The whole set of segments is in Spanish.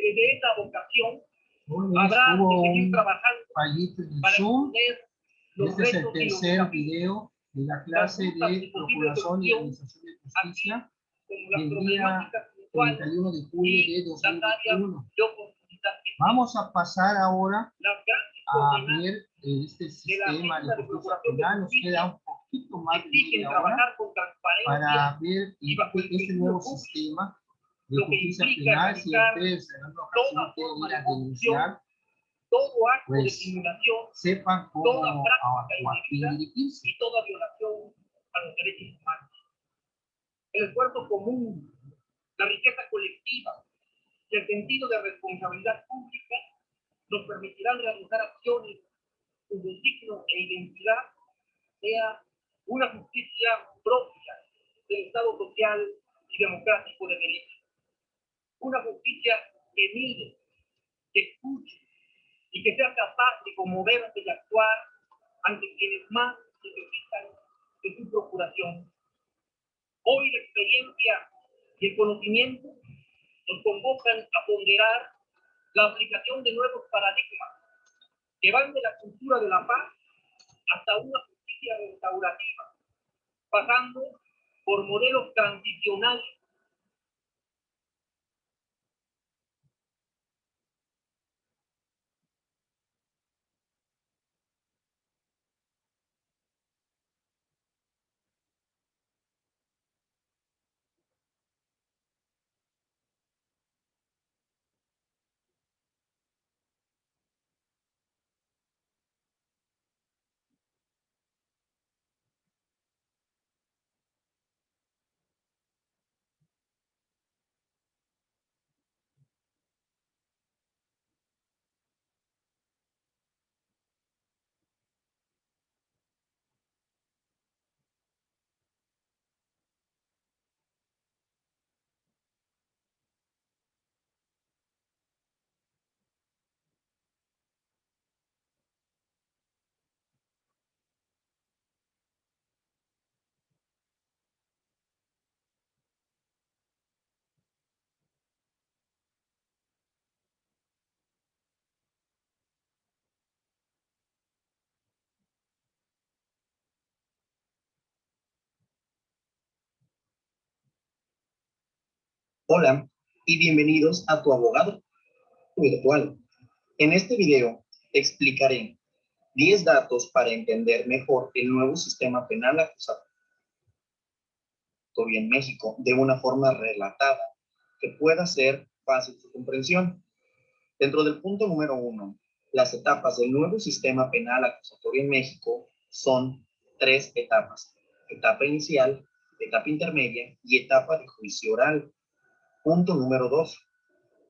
desde esa vocación Hoy habrá hubo que seguir un trabajando fallito en el para Zoom. exponer los Este es el retos y los tercer desafíos, video de la las clase rutas de y posibles Procuración y soluciones, Administración de así Justicia como las del día problemáticas puntuales 31 de julio de y las áreas 2021. de oportunidad que tienen. Vamos a pasar ahora Las grandes a coordenadas ver este de la sistema de agenda de justicia procuración de penal. Nos justicia queda un poquito más de exigen media hora trabajar con transparencia para ver y bajo el este dominio nuevo público, sistema de lo que justicia implica penal. Si erradicar ustedes en alguna ocasión toda forma quieren ir de a corrupción, denunciar, todo acto de pues simulación, sepan toda cómo práctica a quién indebida dirigirse. y toda violación a los derechos humanos. El esfuerzo común, la riqueza colectiva y el sentido de responsabilidad pública nos permitirán realizar acciones cuyo signo e identidad sea una justicia propia del Estado social y democrático de derecho. Una justicia que mire, que escuche y que sea capaz de conmoverse y actuar ante quienes más necesitan de su procuración. Hoy la experiencia y el conocimiento nos convocan a ponderar la aplicación de nuevos paradigmas que van de la cultura de la paz hasta una justicia restaurativa, pasando por modelos transicionales. Hola y bienvenidos a Tu Abogado Virtual. En este video te explicaré 10 datos para entender mejor el nuevo sistema penal acusatorio en México de una forma relatada que pueda ser fácil su comprensión. Dentro del punto número 1, las etapas del nuevo sistema penal acusatorio en México son 3 etapas: etapa inicial, etapa intermedia y etapa de juicio oral. Punto número 2.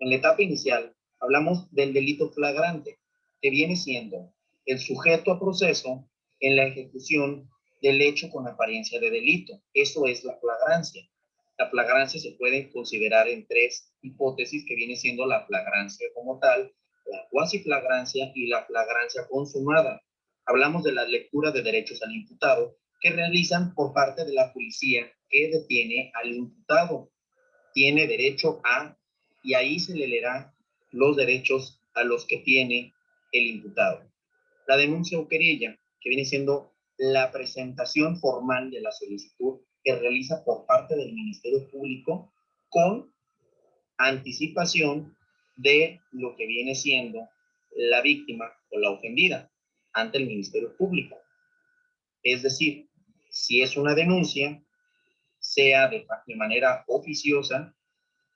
En la etapa inicial, hablamos del delito flagrante, que viene siendo el sujeto a proceso en la ejecución del hecho con apariencia de delito. Eso es la flagrancia. La flagrancia se puede considerar en 3 hipótesis, que viene siendo la flagrancia como tal, la cuasiflagrancia y la flagrancia consumada. Hablamos de la lectura de derechos al imputado, que realizan por parte de la policía que detiene al imputado. Tiene derecho a, y ahí se le leerá los derechos a los que tiene el imputado. La denuncia o querella, que viene siendo la presentación formal de la solicitud que realiza por parte del Ministerio Público con anticipación de lo que viene siendo la víctima o la ofendida ante el Ministerio Público. Es decir, si es una denuncia, sea de manera oficiosa,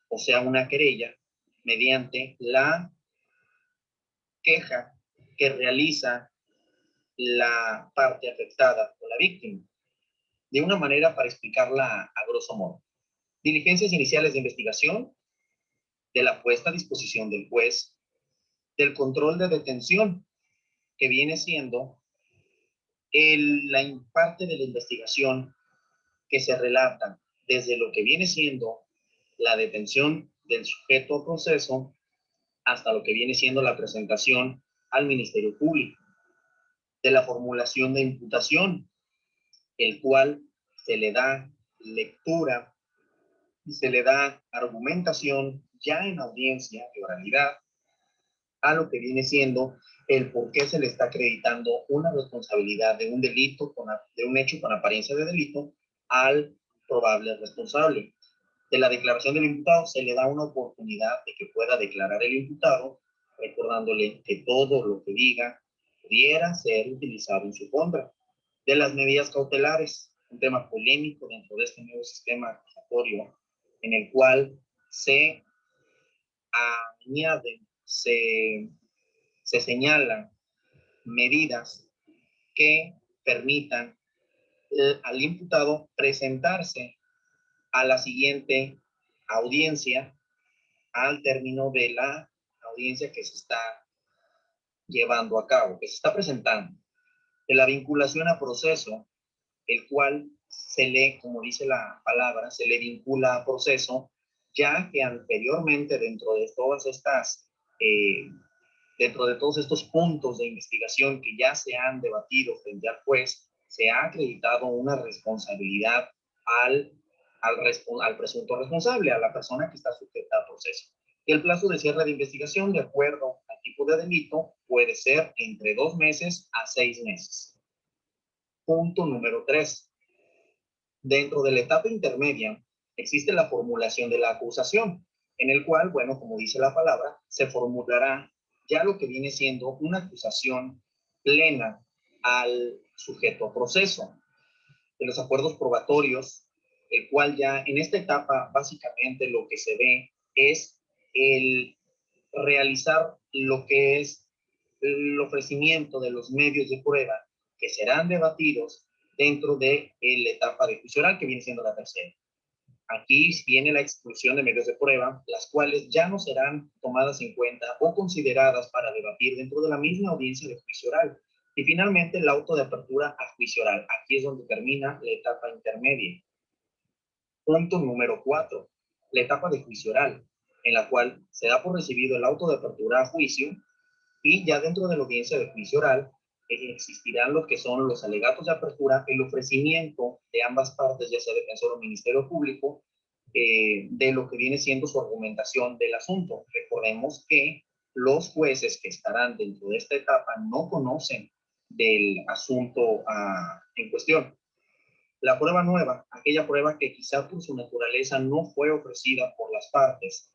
o sea, una querella, mediante la queja que realiza la parte afectada o la víctima. De una manera, para explicarla a grosso modo: diligencias iniciales de investigación, de la puesta a disposición del juez, del control de detención, que viene siendo la parte de la investigación que se relata desde lo que viene siendo la detención del sujeto a proceso hasta lo que viene siendo la presentación al Ministerio Público, de la formulación de imputación, el cual se le da lectura y se le da argumentación ya en audiencia de oralidad a lo que viene siendo el por qué se le está acreditando una responsabilidad de un delito, de un hecho con apariencia de delito, al probable responsable. De la declaración del imputado se le da una oportunidad de que pueda declarar el imputado, recordándole que todo lo que diga pudiera ser utilizado en su contra. De las medidas cautelares, un tema polémico dentro de este nuevo sistema acusatorio, en el cual se añaden, se señalan medidas que permitan al imputado presentarse a la siguiente audiencia al término de la audiencia que se está llevando a cabo, que se está presentando. De la vinculación a proceso, el cual se le, como dice la palabra, se le vincula a proceso, ya que anteriormente dentro de todas estas, dentro de todos estos puntos de investigación que ya se han debatido frente al juez, se ha acreditado una responsabilidad al presunto responsable, a la persona que está sujeta a proceso. Y el plazo de cierre de investigación, de acuerdo al tipo de delito, puede ser entre 2 meses a 6 meses. Punto número 3. Dentro de la etapa intermedia existe la formulación de la acusación, en el cual, bueno, como dice la palabra, se formulará ya lo que viene siendo una acusación plena al sujeto a proceso. De los acuerdos probatorios, el cual ya en esta etapa básicamente lo que se ve es el realizar lo que es el ofrecimiento de los medios de prueba que serán debatidos dentro de la etapa de juicio oral, que viene siendo la tercera. Aquí viene la exclusión de medios de prueba, las cuales ya no serán tomadas en cuenta o consideradas para debatir dentro de la misma audiencia de juicio oral. Y finalmente, el auto de apertura a juicio oral. Aquí es donde termina la etapa intermedia. Punto número 4. La etapa de juicio oral, en la cual se da por recibido el auto de apertura a juicio y ya dentro de la audiencia de juicio oral existirán lo que son los alegatos de apertura, el ofrecimiento de ambas partes, ya sea defensor o ministerio público, de lo que viene siendo su argumentación del asunto. Recordemos que los jueces que estarán dentro de esta etapa no conocen del asunto en cuestión. La prueba nueva, aquella prueba que quizá por su naturaleza no fue ofrecida por las partes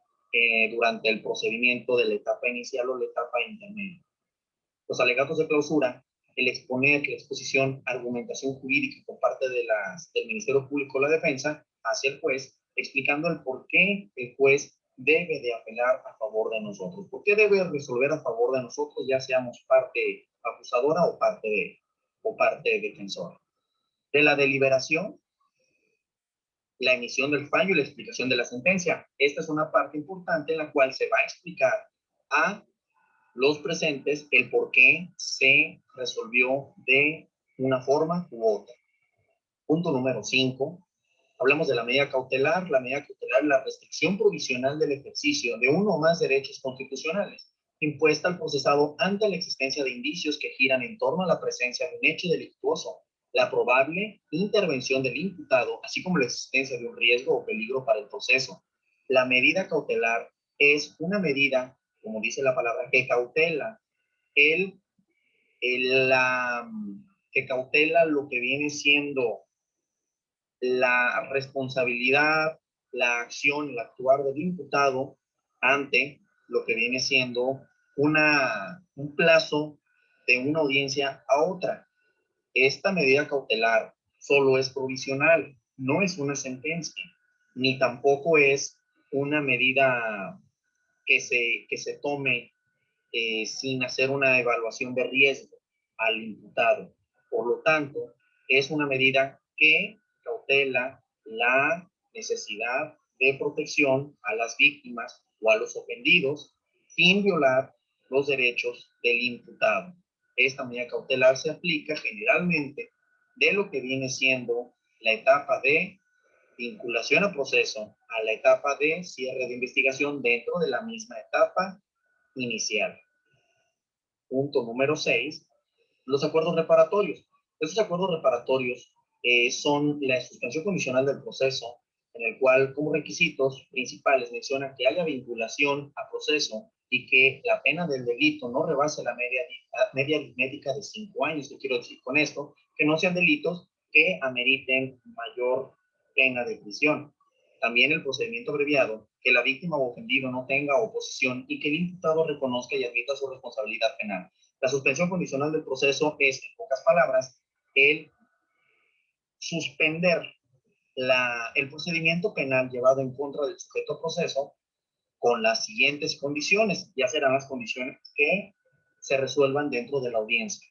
durante el procedimiento de la etapa inicial o la etapa intermedia. Los alegatos de clausura, el exponer la exposición, argumentación jurídica por parte del Ministerio Público de la Defensa hacia el juez, explicando el por qué el juez debe de apelar a favor de nosotros, por qué debe resolver a favor de nosotros, ya seamos parte acusadora o parte defensora. De la deliberación, la emisión del fallo y la explicación de la sentencia. Esta es una parte importante en la cual se va a explicar a los presentes el por qué se resolvió de una forma u otra. Punto número 5. Hablamos de la medida cautelar. La medida cautelar es la restricción provisional del ejercicio de uno o más derechos constitucionales impuesta al procesado ante la existencia de indicios que giran en torno a la presencia de un hecho delictuoso, la probable intervención del imputado, así como la existencia de un riesgo o peligro para el proceso. La medida cautelar es una medida, como dice la palabra, que cautela que cautela lo que viene siendo la responsabilidad, la acción, el actuar del imputado ante lo que viene siendo un plazo de una audiencia a otra. Esta medida cautelar solo es provisional, no es una sentencia, ni tampoco es una medida que se tome sin hacer una evaluación de riesgo al imputado. Por lo tanto, es una medida que cautela la necesidad de protección a las víctimas o a los ofendidos sin violar los derechos del imputado. Esta medida cautelar se aplica generalmente de lo que viene siendo la etapa de vinculación a proceso a la etapa de cierre de investigación dentro de la misma etapa inicial. Punto número 6, los acuerdos reparatorios. Estos acuerdos reparatorios son la suspensión condicional del proceso en el cual como requisitos principales menciona que haya vinculación a proceso y que la pena del delito no rebase la media aritmética de 5 años. ¿Qué quiero decir con esto? Que no sean delitos que ameriten mayor pena de prisión. También el procedimiento abreviado, que la víctima o ofendido no tenga oposición y que el imputado reconozca y admita su responsabilidad penal. La suspensión condicional del proceso es, en pocas palabras, el suspender el procedimiento penal llevado en contra del sujeto proceso con las siguientes condiciones. Ya serán las condiciones que se resuelvan dentro de la audiencia.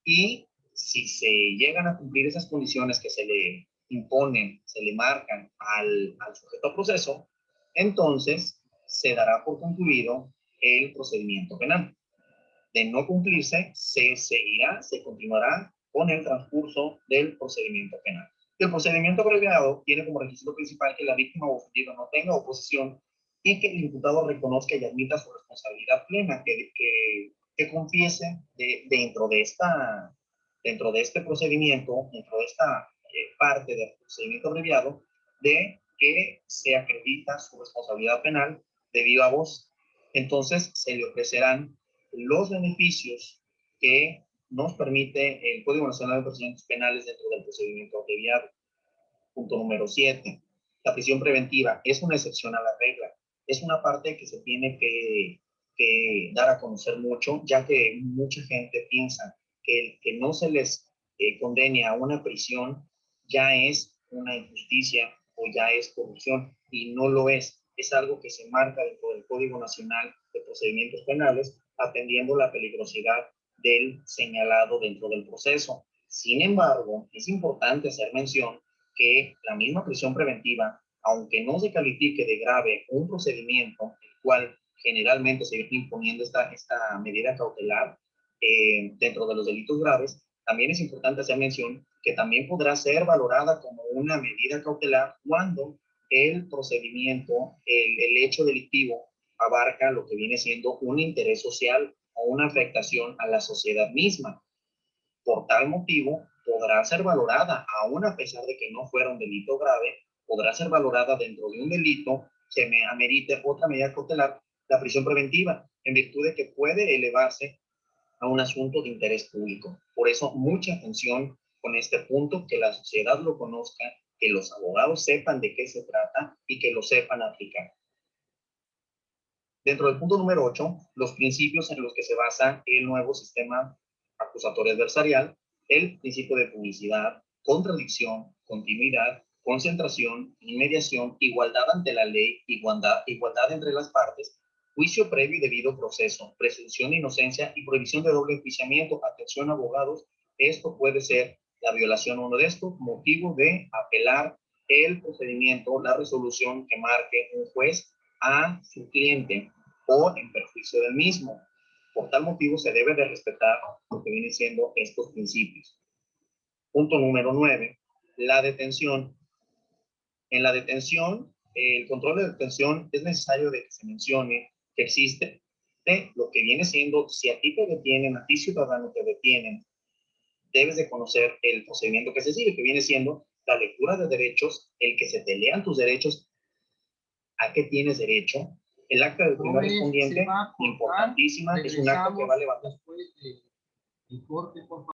Y si se llegan a cumplir esas condiciones que se le imponen, se le marcan al sujeto proceso, entonces se dará por concluido el procedimiento penal. De no cumplirse, se continuará con el transcurso del procedimiento penal. El procedimiento abreviado tiene como requisito principal que la víctima o ofendido no tenga oposición y que el imputado reconozca y admita su responsabilidad plena, que confiese dentro de este procedimiento, dentro de esta parte del procedimiento abreviado, de que se acredita su responsabilidad penal de viva voz. Entonces se le ofrecerán los beneficios que nos permite el Código Nacional de Procedimientos Penales dentro del procedimiento abreviado. Punto número 7. La prisión preventiva es una excepción a la regla. Es una parte que se tiene que dar a conocer mucho, ya que mucha gente piensa que el que no se les condene a una prisión ya es una injusticia o ya es corrupción, y no lo es. Es algo que se marca dentro del Código Nacional de Procedimientos Penales, atendiendo la peligrosidad del señalado dentro del proceso. Sin embargo, es importante hacer mención que la misma prisión preventiva, aunque no se califique de grave un procedimiento, el cual generalmente se viene imponiendo esta medida cautelar dentro de los delitos graves, también es importante hacer mención que también podrá ser valorada como una medida cautelar cuando el procedimiento, el hecho delictivo, abarca lo que viene siendo un interés social o una afectación a la sociedad misma. Por tal motivo, podrá ser valorada, aún a pesar de que no fuera un delito grave, podrá ser valorada dentro de un delito que me amerite otra medida cautelar, la prisión preventiva, en virtud de que puede elevarse a un asunto de interés público. Por eso, mucha atención con este punto, que la sociedad lo conozca, que los abogados sepan de qué se trata y que lo sepan aplicar. Dentro del punto número 8, los principios en los que se basa el nuevo sistema acusatorio adversarial, el principio de publicidad, contradicción, continuidad, concentración, inmediación, igualdad ante la ley, igualdad entre las partes, juicio previo y debido proceso, presunción de inocencia y prohibición de doble enjuiciamiento. Atención, abogados, esto puede ser la violación uno de estos, motivo de apelar el procedimiento, la resolución que marque un juez a su cliente o en perjuicio del mismo. Por tal motivo se debe de respetar lo que vienen siendo estos principios. Punto número 9. La detención. En la detención, el control de detención es necesario de que se mencione que existe lo que viene siendo, si a ti te detienen, a ti ciudadano te detienen, debes de conocer el procedimiento que se sigue, que viene siendo la lectura de derechos, el que se te lean tus derechos, a qué tienes derecho, el acta del primer respondiente, importantísima, es un acto que va a levantar. Después de corte, por favor.